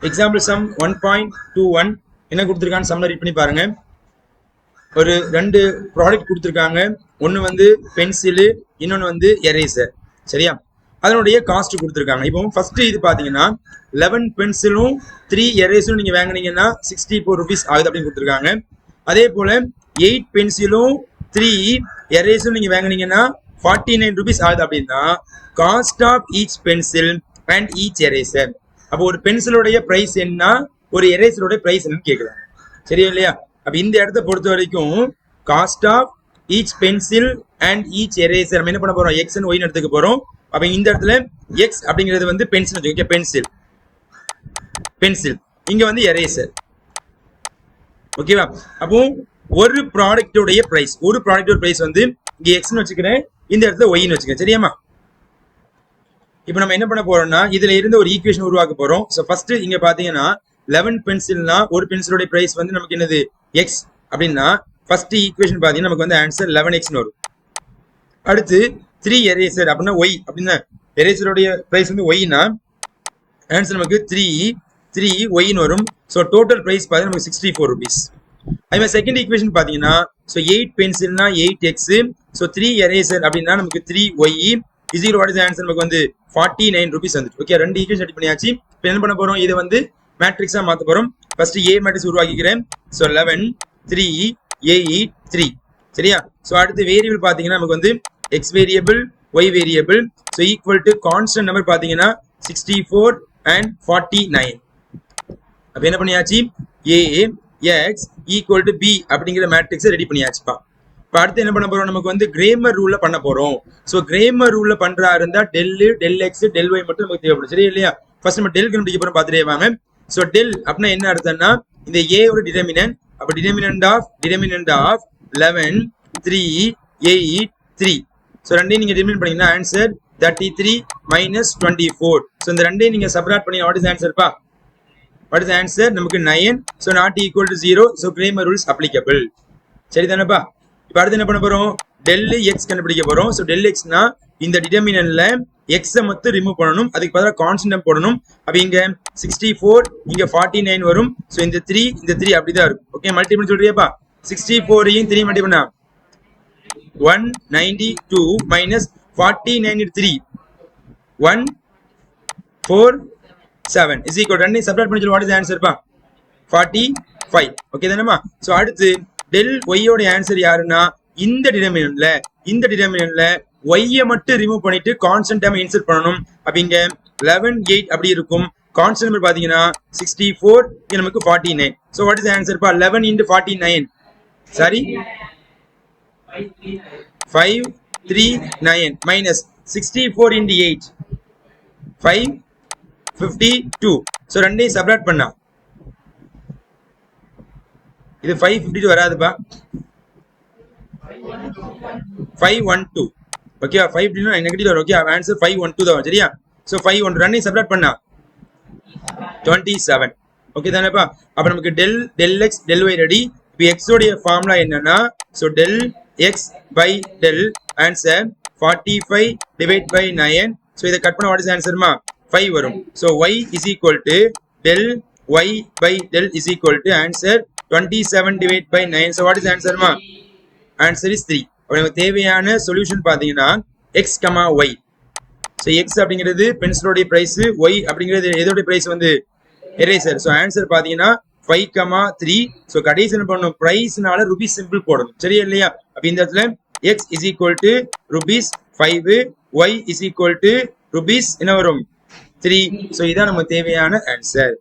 Example some 1.21 என்ன கொடுத்துருக்கான்னு சம்ல read பண்ணி பாருங்க. ஒரு ரெண்டு ப்ராடக்ட் கொடுத்துருக்காங்க. ஒன்று வந்து பென்சிலு, இன்னொன்று வந்து எரேசர். சரியா? அதனுடைய காஸ்ட் கொடுத்துருக்காங்க. இப்போ ஃபர்ஸ்ட் இது பார்த்தீங்கன்னா 11 பென்சிலும் 3 எரேசரும் நீங்கள் வாங்கினீங்கன்னா 64 ருபீஸ் ஆகுது அப்படின்னு கொடுத்துருக்காங்க. அதே போல் 8 பென்சிலும் 3 எரேசரும் நீங்கள் வாங்கினீங்கன்னா 49 ருபீஸ் ஆகுது அப்படின்னா cost of each pencil and each eraser. அப்போ ஒரு பென்சிலோடைய பிரைஸ் என்ன, ஒரு எரேசரோட பிரைஸ் என்னன்னு கேட்கலாம். சரியா இல்லையா? அப்ப இந்த இடத்த பொறுத்த வரைக்கும் cost of each pencil and each eraser நம்ம என்ன பண்ண போறோம், எக்ஸ் அண்ட் ஒய் எடுத்துக்க போறோம். அப்ப இந்த இடத்துல எக்ஸ் அப்படிங்கிறது வந்து பென்சில், பென்சில் பென்சில், இங்க வந்து எரேசர். ஓகேவா? அப்போ ஒரு ப்ராடக்டோடைய பிரைஸ், ஒரு ப்ராடக்டோட பிரைஸ் வந்து இங்க எக்ஸ்னு வச்சுக்கிறேன், இந்த இடத்துல ஒய்னு வச்சுக்கிறேன். சரியாமா? இப்போ நம்ம என்ன பண்ண போறோம்னா இதுல இருந்து ஒரு ஈக்குவேஷன் உருவாக்க போறோம். ஸோ ஃபர்ஸ்ட் இங்க பாத்தீங்கன்னா 11 பென்சில்னா ஒரு பென்சிலோட பிரைஸ் வந்து நமக்கு என்னது எக்ஸ் அப்படின்னா ஃபர்ஸ்ட் ஈக்குவேஷன் பாத்தீங்கன்னா நமக்கு வந்து ஆன்சர் 11x வரும். அடுத்து 3 எரேசர் அப்படின்னா ஒய் அப்படின்னா எரேசருடைய பிரைஸ் வந்து ஒய்னா ஆன்சர் நமக்கு 3 ஒய்னு வரும். ஸோ டோட்டல் பிரைஸ் பார்த்தீங்கன்னா நமக்கு 64 ருபீஸ். அதே செகண்ட் ஈக்குவேஷன் பாத்தீங்கன்னா ஸோ 8 பென்சில்னா 8x, ஸோ 3 எரேசர் அப்படின்னா நமக்கு 3y is what is answer நமக்கு வந்து 49 ருபீஸ் வந்துட்டு. ஓகே, ரெண்டு ஈக்குவேஷன் ரெடி பண்ணியாச்சு. இப்போ என்ன பண்ண போறோம், இதை வந்து மேட்ரிக்ஸா மாத்த போறோம். First A matrix உருவாக்கிக்கிறேன். ஸோ 11 3 8 3. சரியா? ஸோ அடுத்து வேரியபிள் பாத்தீங்கன்னா நமக்கு வந்து X variable, Y variable. So equal to constant number பாத்தீங்கன்னா 64 and 49. அப்ப என்ன பண்ணியாச்சு, A X equal to B அப்படிங்கிற மேட்ரிக்ஸை ரெடி பண்ணியாச்சுப்பா. இப்போ அடுத்து என்ன பண்ண போறோம், நமக்கு வந்து கிரேமர் ரூல்ல பண்ண போறோம். ஸோ கிரேமர் ரூல்ல பண்றா இருந்தா டெல் எக்ஸ் டெல் ஒய் மட்டும் நமக்கு தேவைப்படும். சரியா இல்லையா? ஃபர்ஸ்ட் நம்ம டெல் கண்டுபிடிக்க போறோம், பார்த்துட்டே வாங்க. ஸோ டெல் அப்படின்னா என்ன அர்த்தம்னா இந்த ஏ ஒரு டிடர்மினன்ட். அப்ப டிடர்மினன்ட் ஆஃப் 11 3 8 3. ஸோ ரெண்டையும் நீங்க டிடர்மினன்ட் பண்ணீங்கன்னா ஆன்சர் 33 - 24. ஸோ இந்த ரெண்டையும் நீங்க சப்ராக்ட் பண்ணி வாட் இஸ் ஆன்சர்ப்பா, வாட் இஸ் ஆன்சர் நமக்கு 9. So not equal to 0. So Cramer rules applicable. சரி தானேப்பா? இப்போ அடுத்து என்ன பண்ண போறோம், டெல் எக்ஸ் கண்டுபிடிக்க போறோம். ஸோ டெல் எக்ஸ்னா இந்த டிடர்மினன்ட்ல எக்ஸை மட்டும் ரிமூவ் பண்ணணும், அதுக்கு பதிலாக கான்ஸ்டன்ட் போடணும். அப்ப இங்க 64 இங்க 49 வரும். ஸோ இந்த 3 அப்படிதான் இருக்கும். ஓகே, மல்டிபிள் சொல்றியாப்பா? 64ஐயும் 3 மல்டிபிள் பண்ணா 192 மைனஸ் 49 3 147 இஸ் ஈக்குவல் ரெண்டையும் சப்ராக்ட் பண்ணி சொல்லு, வாட் இஸ் ஆன்சர்ப்பா 45. ஓகே தானேமா? ஸோ அடுத்து டெல் ஒய்யோட ஆன்சர் யாருன்னா இந்த டிடர்மினன்ட்ல ஒய்யை மட்டும் ரிமூவ் பண்ணிட்டு கான்ஸ்டன்ட் டேர்ம் இன்சர்ட் பண்ணணும். அப்ப இங்க 11 8 அப்படி இருக்கும். கான்ஸ்டன்ட் நம்பர் பாத்தீங்கன்னா 64 இங்க நமக்கு 49. சோ வாட் இஸ் ஆன்சர் பா 11 into 49 sorry 539 minus 64 into 8 552. So ரெண்டையும் சப்ராக்ட் பண்ணா இது 552 வராதுப்பா, 512. ஓகே, 5 நெகட்டிவ் வரும். ஓகே, ஆன்சர் 512 தான். சரியா? சோ 512 ரெண்டையும் சப்ராக்ட் பண்ணா 27. ஓகே தானேப்பா? அப்ப நமக்கு del x del y ready. இப்போ எக்ஸ் உடைய ஃபார்முலா என்னன்னா so del x by del answer 45 divide by 9. So இதை கட் பண்ண வாட் இஸ் ஆன்சர்மா 5 வரும். So y is equal to del y by del is equal to answer 27 divide by 9. So what is ஆன்சர்மா answer is 3. நமக்கு தேவையான solution பாத்தீங்கன்னா x comma y. So x அப்படிங்கிறது பென்சிலோடைய பிரைஸ், ஒய் அப்படிங்கிறது எதோடைய பிரைஸ் வந்து எரேசர். ஸோ ஆன்சர் பாத்தீங்கன்னா 5, 3. So கடைசி என்ன பண்ணணும், பிரைஸ்னால ருபீஸ் சிம்பிள் போடணும். சரியா இல்லையா? அப்ப இந்த இடத்துல X is equal to rupees 5, Y is equal to rupees என்ன வரும் 3. ஸோ இதான் நமக்கு தேவையான ஆன்சர்.